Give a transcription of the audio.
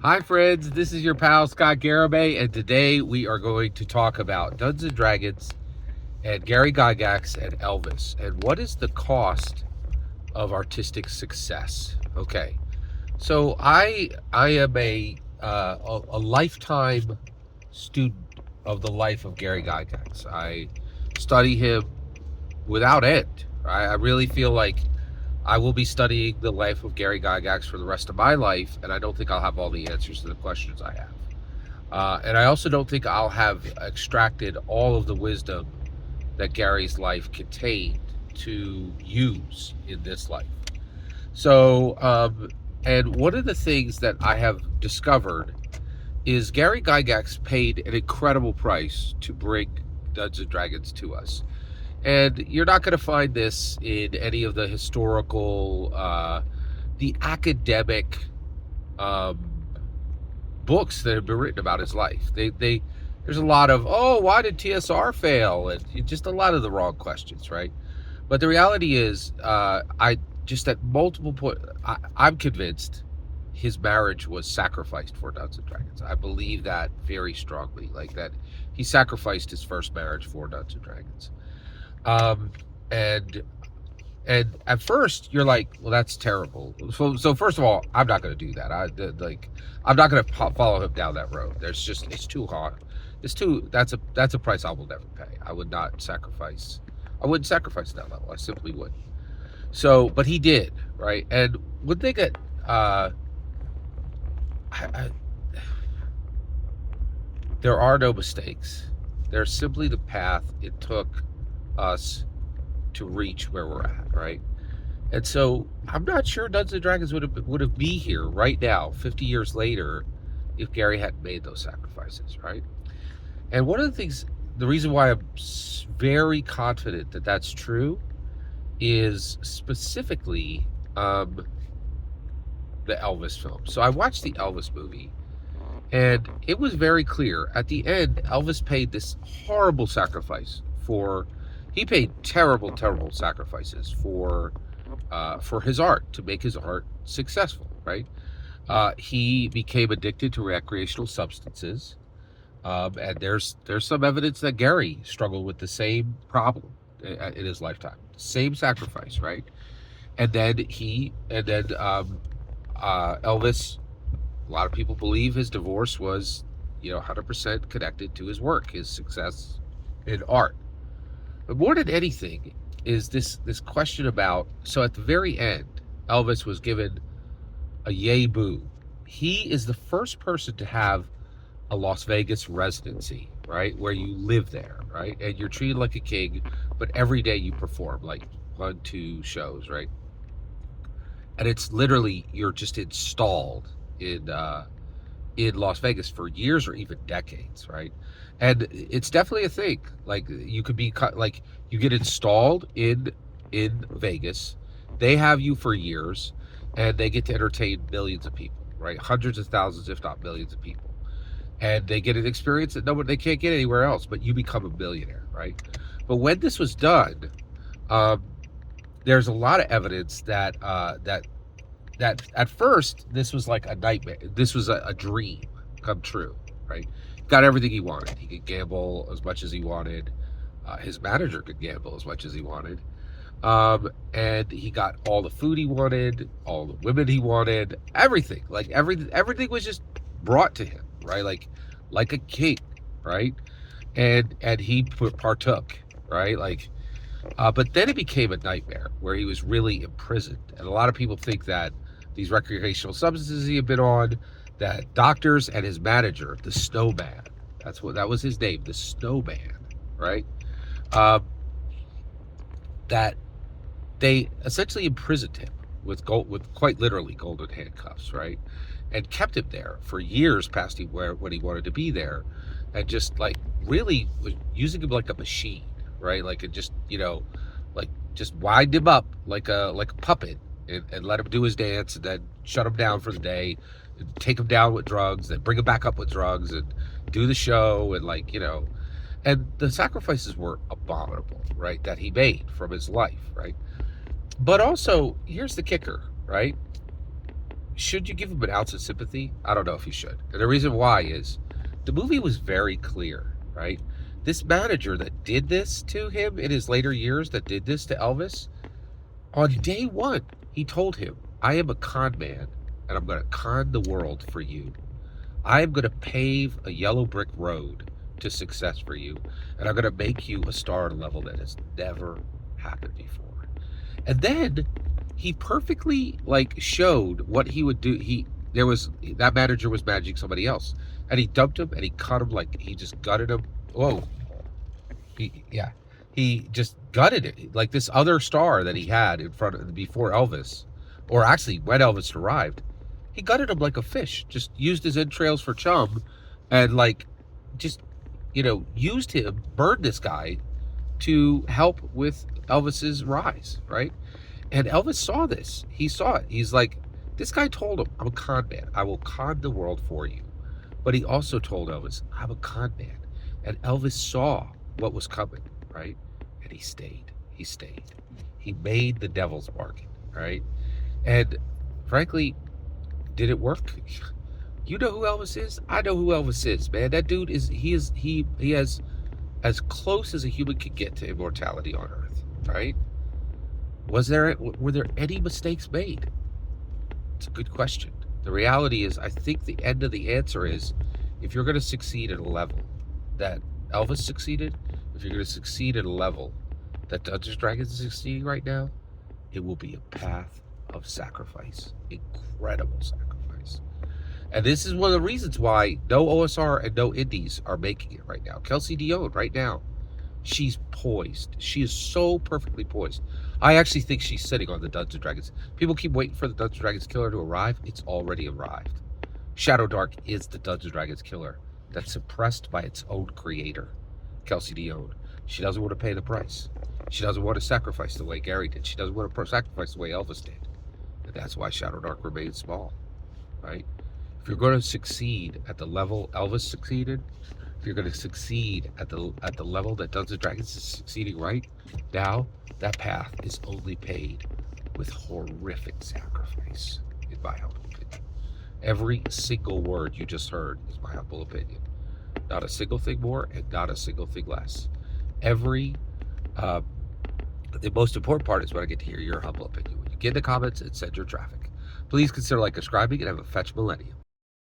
Hi, friends. This is your pal Scott Garibay, and today we are going to talk about Dungeons and Dragons and Gary Gygax and Elvis, and what is the cost of artistic success. Okay, so I am a lifetime student of the life of Gary Gygax. I study him without end. I really feel like I will be studying the life of Gary Gygax for the rest of my life, and I don't think I'll have all the answers to the questions I have. And I also don't think I'll have extracted all of the wisdom that Gary's life contained to use in this life. So, and one of the things that I have discovered is Gary Gygax paid an incredible price to bring Dungeons and Dragons to us. And you're not going to find this in any of the historical, the academic um, books that have been written about his life. There's a lot of, oh, why did TSR fail, and just a lot of the wrong questions, right? But the reality is, I just at multiple points, I'm convinced his marriage was sacrificed for Dungeons and Dragons. I believe that very strongly, like that he sacrificed his first marriage for Dungeons and Dragons. Um, and and at first you're like, well, that's terrible. So first of all, I'm not going to do that. I'm not going to follow him down that road. It's too hard. That's a price I will never pay. I would not sacrifice. I wouldn't sacrifice that level. I simply wouldn't. So, but he did, right? And one thing that I, there are no mistakes. There's simply the path it took us to reach where we're at, right? And so I'm not sure Dungeons and Dragons would have be here right now, 50 years later, if Gary hadn't made those sacrifices, right? And one of the things, the reason why I'm very confident that that's true, is specifically the Elvis film. So I watched the Elvis movie, and it was very clear at the end. Elvis paid this horrible sacrifice for. He paid terrible, terrible sacrifices for his art to make his art successful. Right? He became addicted to recreational substances, and there's some evidence that Gary struggled with the same problem in his lifetime. Same sacrifice, right? And then Elvis. A lot of people believe his divorce was, 100% connected to his work, his success in art. But more than anything is this question about. So at the very end, Elvis was given a yay boo. He is the first person to have a Las Vegas residency, right, where you live there, right, and you're treated like a king, but every day you perform like 1, 2 shows, right, and it's literally you're just installed in Las Vegas for years or even decades, right? And it's definitely a thing. Like you could be like you get installed in Vegas, they have you for years, and they get to entertain millions of people, right? Hundreds of thousands, if not millions of people, and they get an experience that they can't get anywhere else. But you become a millionaire, right? But when this was done, um, there's a lot of evidence that at first this was like a nightmare. This was a dream come true, right? Got everything he wanted. He could gamble as much as he wanted. His manager could gamble as much as he wanted. And he got all the food he wanted, all the women he wanted, everything. Like everything was just brought to him, right? Like a king, right? And he partook, right? But then it became a nightmare where he was really imprisoned. And a lot of people think that these recreational substances he had been on, that doctors and his manager, the Snowman, that was his name, the Snowman, right? Um, that they essentially imprisoned him with quite literally golden handcuffs, right? And kept him there for years past when he wanted to be there, and just like really was using him like a machine, right? Like it just like just wind him up like a puppet, and let him do his dance, and then shut him down for the day, and take him down with drugs, then bring him back up with drugs, and do the show, and and the sacrifices were abominable, right? That he made from his life, right? But also, here's the kicker, right? should you give him an ounce of sympathy? I don't know if you should. And the reason why is the movie was very clear, right? This manager that did this to him in his later years, that did this to Elvis, on day one, he told him, I am a con man, and I'm going to con the world for you. I am going to pave a yellow brick road to success for you, and I'm going to make you a star at a level that has never happened before. And then he perfectly showed what he would do. That manager was managing somebody else, and he dumped him and he cut him, like he just gutted him. Whoa, he just gutted it, like this other star that he had in front of before Elvis, or actually when Elvis arrived. He gutted him like a fish, just used his entrails for chum, and just, used him, burned this guy to help with Elvis's rise, right? And Elvis saw this. He saw it. He's like, this guy told him, I'm a con man. I will con the world for you. But he also told Elvis, I'm a con man. And Elvis saw what was coming, right? And he stayed. He stayed. He made the devil's bargain, right? And frankly, did it work? You know who Elvis is? I know who Elvis is, man. That dude he has as close as a human can get to immortality on Earth, right? Were there any mistakes made? It's a good question. The reality is, I think the end of the answer is, if you're going to succeed at a level that Elvis succeeded, if you're going to succeed at a level that Dungeons & Dragons is succeeding right now, it will be a path of sacrifice. Incredible sacrifice. And this is one of the reasons why no OSR and no indies are making it right now. Kelsey Dion right now, she's poised. She is so perfectly poised. I actually think she's sitting on the Dungeons & Dragons. People keep waiting for the Dungeons & Dragons killer to arrive. It's already arrived. Shadow Dark is the Dungeons & Dragons killer that's suppressed by its own creator, Kelsey Dion. She doesn't want to pay the price. She doesn't want to sacrifice the way Gary did. She doesn't want to sacrifice the way Elvis did. And that's why Shadow Dark remains small, right? If you're going to succeed at the level Elvis succeeded, if you're going to succeed at the level that Dungeons & Dragons is succeeding right now, that path is only paid with horrific sacrifice, in my humble opinion. Every single word you just heard is my humble opinion. Not a single thing more and not a single thing less. The most important part is when I get to hear your humble opinion. When you get in the comments and send your traffic. Please consider subscribing and have a fetch millennium.